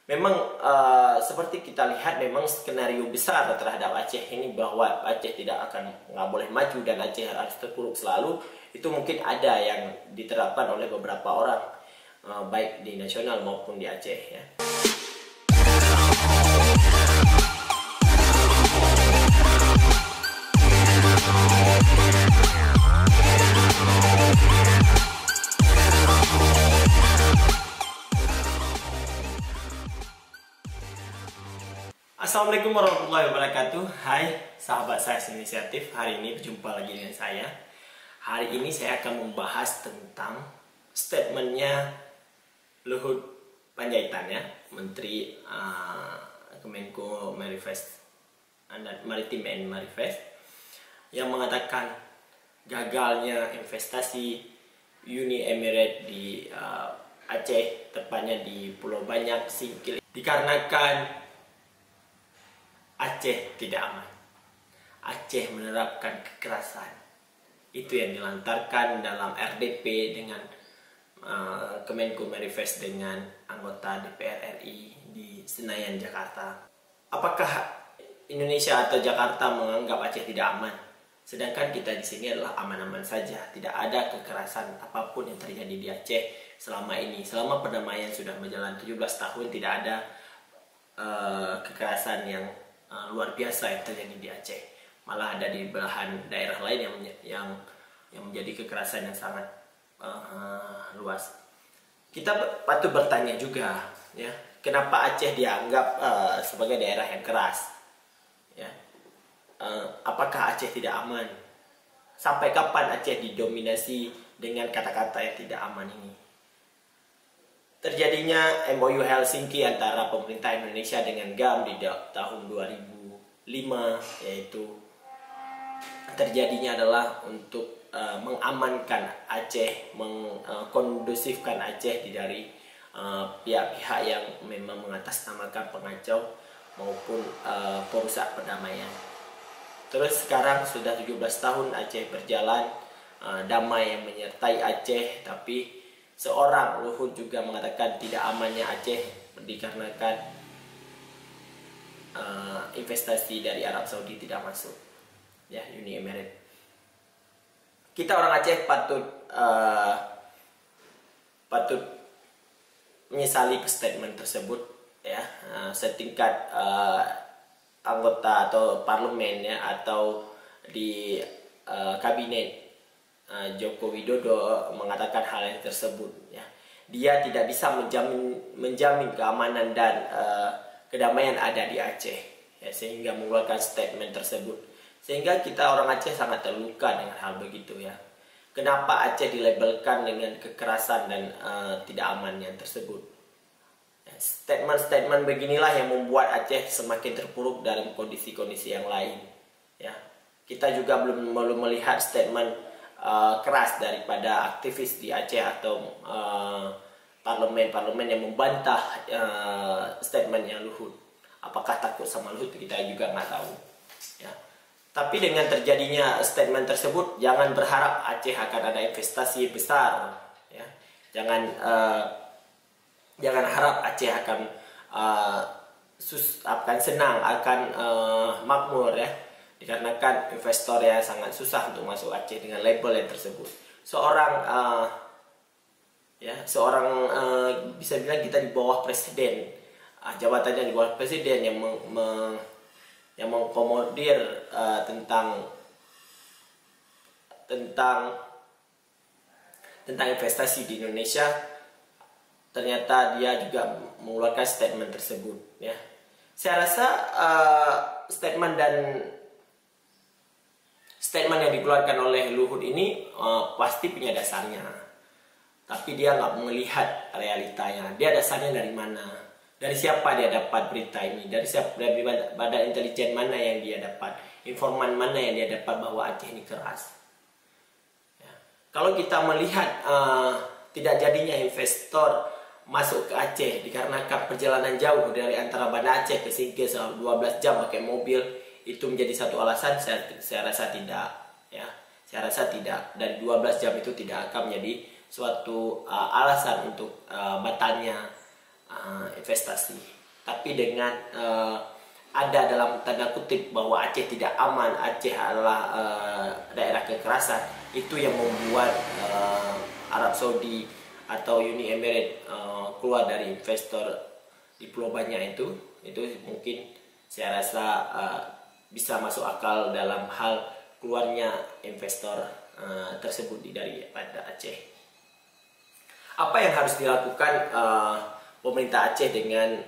Memang seperti kita lihat, memang skenario besar terhadap Aceh ini bahwa Aceh nggak boleh maju dan Aceh harus terpuruk selalu, itu mungkin ada yang diterapkan oleh beberapa orang, baik di nasional maupun di Aceh ya. Assalamualaikum warahmatullahi wabarakatuh. Hai sahabat saya inisiatif, hari ini berjumpa lagi dengan saya. Hari ini saya akan membahas tentang statementnya Luhut Panjaitan ya, Menteri Kemenko Maritim and Marifest, yang mengatakan gagalnya investasi Uni Emirat di Aceh, tepatnya di Pulau Banyak, Singkil, dikarenakan Aceh tidak aman. Aceh menerapkan kekerasan. Itu yang dilantarkan dalam RDP dengan Kemenko Marifest dengan anggota DPR RI di Senayan, Jakarta. Apakah Indonesia atau Jakarta menganggap Aceh tidak aman? Sedangkan kita di sini adalah aman-aman saja. Tidak ada kekerasan apapun yang terjadi di Aceh selama ini. Selama perdamaian sudah berjalan 17 tahun, tidak ada kekerasan yang luar biasa yang terjadi di Aceh. Malah ada di belahan daerah lain yang menjadi kekerasan yang sangat luas. Kita patut bertanya juga ya, kenapa Aceh dianggap sebagai daerah yang keras ya? Apakah Aceh tidak aman? Sampai kapan Aceh didominasi dengan kata-kata yang tidak aman ini? Terjadinya MOU Helsinki antara pemerintah Indonesia dengan GAM di tahun 2005, yaitu terjadinya adalah untuk mengamankan Aceh, mengkondusifkan Aceh dari pihak-pihak yang memang mengatasnamakan pengacau maupun perusak perdamaian. Terus sekarang sudah 17 tahun Aceh berjalan damai yang menyertai Aceh, tapi seorang Luhut juga mengatakan tidak amannya Aceh dikarenakan investasi dari Arab Saudi tidak masuk ya, Uni Emirat. Kita orang Aceh patut menyesali statement tersebut ya. Setingkat anggota atau parlemen ya, atau di kabinet Joko Widodo mengatakan hal yang tersebut ya. Dia tidak bisa menjamin keamanan dan kedamaian ada di Aceh ya, sehingga mengeluarkan statement tersebut. Sehingga kita orang Aceh sangat terluka dengan hal begitu ya. Kenapa Aceh dilabelkan dengan kekerasan dan tidak amannya tersebut ya. Statement-statement beginilah yang membuat Aceh semakin terpuruk dalam kondisi-kondisi yang lain ya. Kita juga belum melihat statement keras daripada aktivis di Aceh atau parlemen yang membantah statementnya Luhut. Apakah takut sama Luhut, kita juga nggak tahu ya. Tapi dengan terjadinya statement tersebut, jangan berharap Aceh akan ada investasi besar ya. Jangan harap Aceh akan senang, akan makmur ya, dikarenakan investor yang sangat susah untuk masuk Aceh dengan label yang tersebut. Seorang bisa bilang kita di bawah presiden, jabatannya di bawah presiden yang mengkomodir tentang investasi di Indonesia, ternyata dia juga mengeluarkan statement tersebut ya. Saya rasa statement yang dikeluarkan oleh Luhut ini pasti punya dasarnya, tapi dia nggak melihat realitanya. Dia dasarnya dari mana? Dari siapa dia dapat berita ini? Dari badan intelijen mana yang dia dapat? Informan mana yang dia dapat bahwa Aceh ini keras? Ya. Kalau kita melihat tidak jadinya investor masuk ke Aceh dikarenakan perjalanan jauh dari antara Banda Aceh ke Singkil 12 jam pakai mobil, itu menjadi satu alasan? Saya rasa tidak ya. Saya rasa tidak. Dan 12 jam itu tidak akan menjadi suatu alasan untuk batalnya investasi. Tapi dengan ada dalam tanda kutip bahwa Aceh tidak aman, Aceh adalah daerah kekerasan, itu yang membuat Arab Saudi atau Uni Emirat keluar dari investor di Pulau Banyak itu mungkin saya rasa bisa masuk akal dalam hal keluarnya investor tersebut daripada Aceh. Apa yang harus dilakukan pemerintah Aceh dengan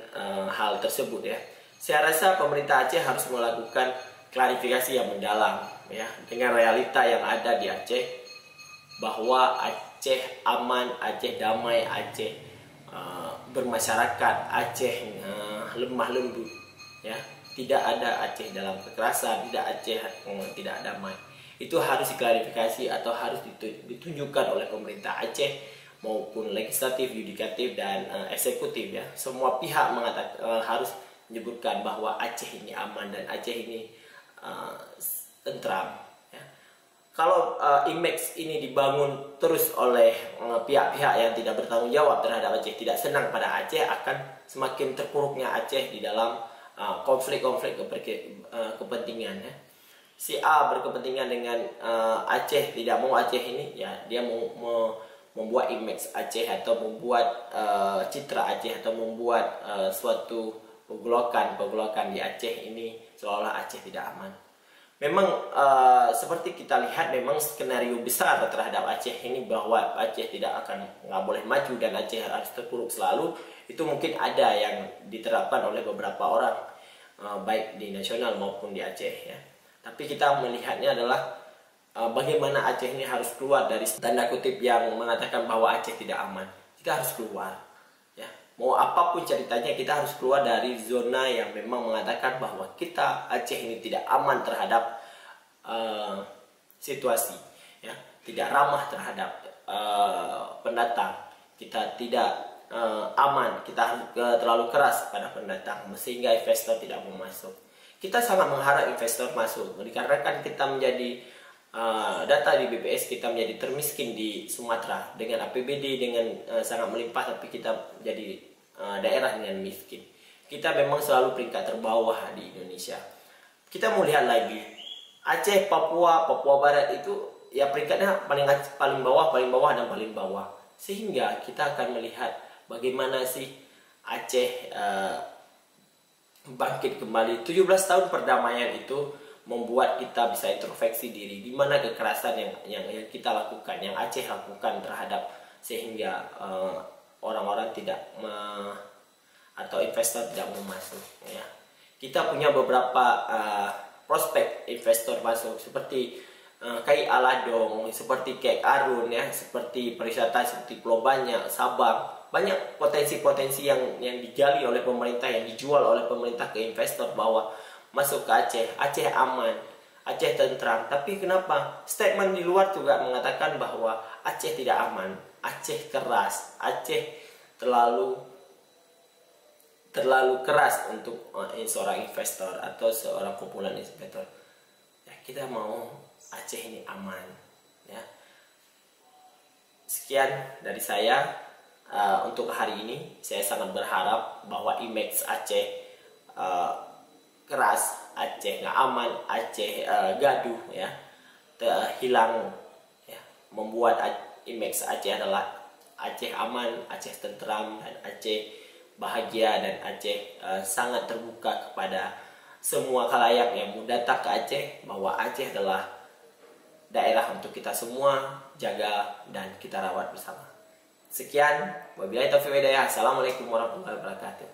hal tersebut ya? Saya rasa pemerintah Aceh harus melakukan klarifikasi yang mendalam ya dengan realita yang ada di Aceh, bahwa Aceh aman, Aceh damai, Aceh bermasyarakat, Aceh lemah lembut ya. Tidak ada Aceh dalam kekerasan, tidak Aceh tidak damai. Itu harus diklarifikasi atau harus ditunjukkan oleh pemerintah Aceh maupun legislatif, yudikatif dan eksekutif ya. Semua pihak mengatakan harus menyebutkan bahwa Aceh ini aman dan Aceh ini tentram ya. Kalau image ini dibangun terus oleh pihak-pihak yang tidak bertanggung jawab terhadap Aceh, tidak senang pada Aceh, akan semakin terpuruknya Aceh di dalam konflik-konflik kepentingan ya. Si A berkepentingan dengan Aceh, tidak mau Aceh ini ya, dia mau membuat image Aceh atau membuat citra Aceh atau membuat suatu pergolakan di Aceh ini seolah-olah Aceh tidak aman. Memang seperti kita lihat, memang skenario besar terhadap Aceh ini bahwa Aceh nggak boleh maju dan Aceh harus terpuruk selalu, itu mungkin ada yang diterapkan oleh beberapa orang baik di nasional maupun di Aceh ya. Tapi kita melihatnya adalah bagaimana Aceh ini harus keluar dari tanda kutip yang mengatakan bahwa Aceh tidak aman. Kita harus keluar ya. Mau apapun ceritanya, kita harus keluar dari zona yang memang mengatakan bahwa kita Aceh ini tidak aman terhadap situasi ya, tidak ramah terhadap pendatang, kita tidak aman, kita harus terlalu keras pada pendatang sehingga investor tidak mau masuk. Kita sangat mengharap investor masuk dikarenakan kita menjadi data di BPS kita menjadi termiskin di Sumatera dengan APBD dengan sangat melimpah, tapi kita menjadi daerah dengan miskin. Kita memang selalu peringkat terbawah di Indonesia. Kita mau lihat lagi Aceh, Papua Barat itu ya peringkatnya paling bawah dan paling bawah. Sehingga kita akan melihat bagaimana sih Aceh bangkit kembali. 17 tahun perdamaian itu membuat kita bisa introspeksi diri, di mana kekerasan yang kita lakukan, yang Aceh lakukan terhadap, sehingga orang-orang atau investor tidak mau masuk ya. Kita punya beberapa prospek investor masuk seperti Kai Aladong, seperti Kek Arun ya, seperti pariwisata seperti Pulau Banyak, Sabang. Banyak potensi-potensi yang digali oleh pemerintah, yang dijual oleh pemerintah ke investor bahwa masuk ke Aceh, Aceh aman, Aceh tentram. Tapi kenapa statement di luar juga mengatakan bahwa Aceh tidak aman, Aceh keras, Aceh terlalu keras untuk seorang investor atau seorang kumpulan investor ya. Kita mau Aceh ini aman ya. Sekian dari saya untuk hari ini. Saya sangat berharap bahwa image Aceh keras, Aceh nggak aman, Aceh gaduh ya, hilang ya, membuat image Aceh adalah Aceh aman, Aceh tentram, dan Aceh bahagia, dan Aceh sangat terbuka kepada semua khalayak yang mau datang ke Aceh, bahwa Aceh adalah daerah untuk kita semua jaga dan kita rawat bersama. Sekian, wabillahi taufiq wal hidayah. Assalamualaikum warahmatullahi wabarakatuh.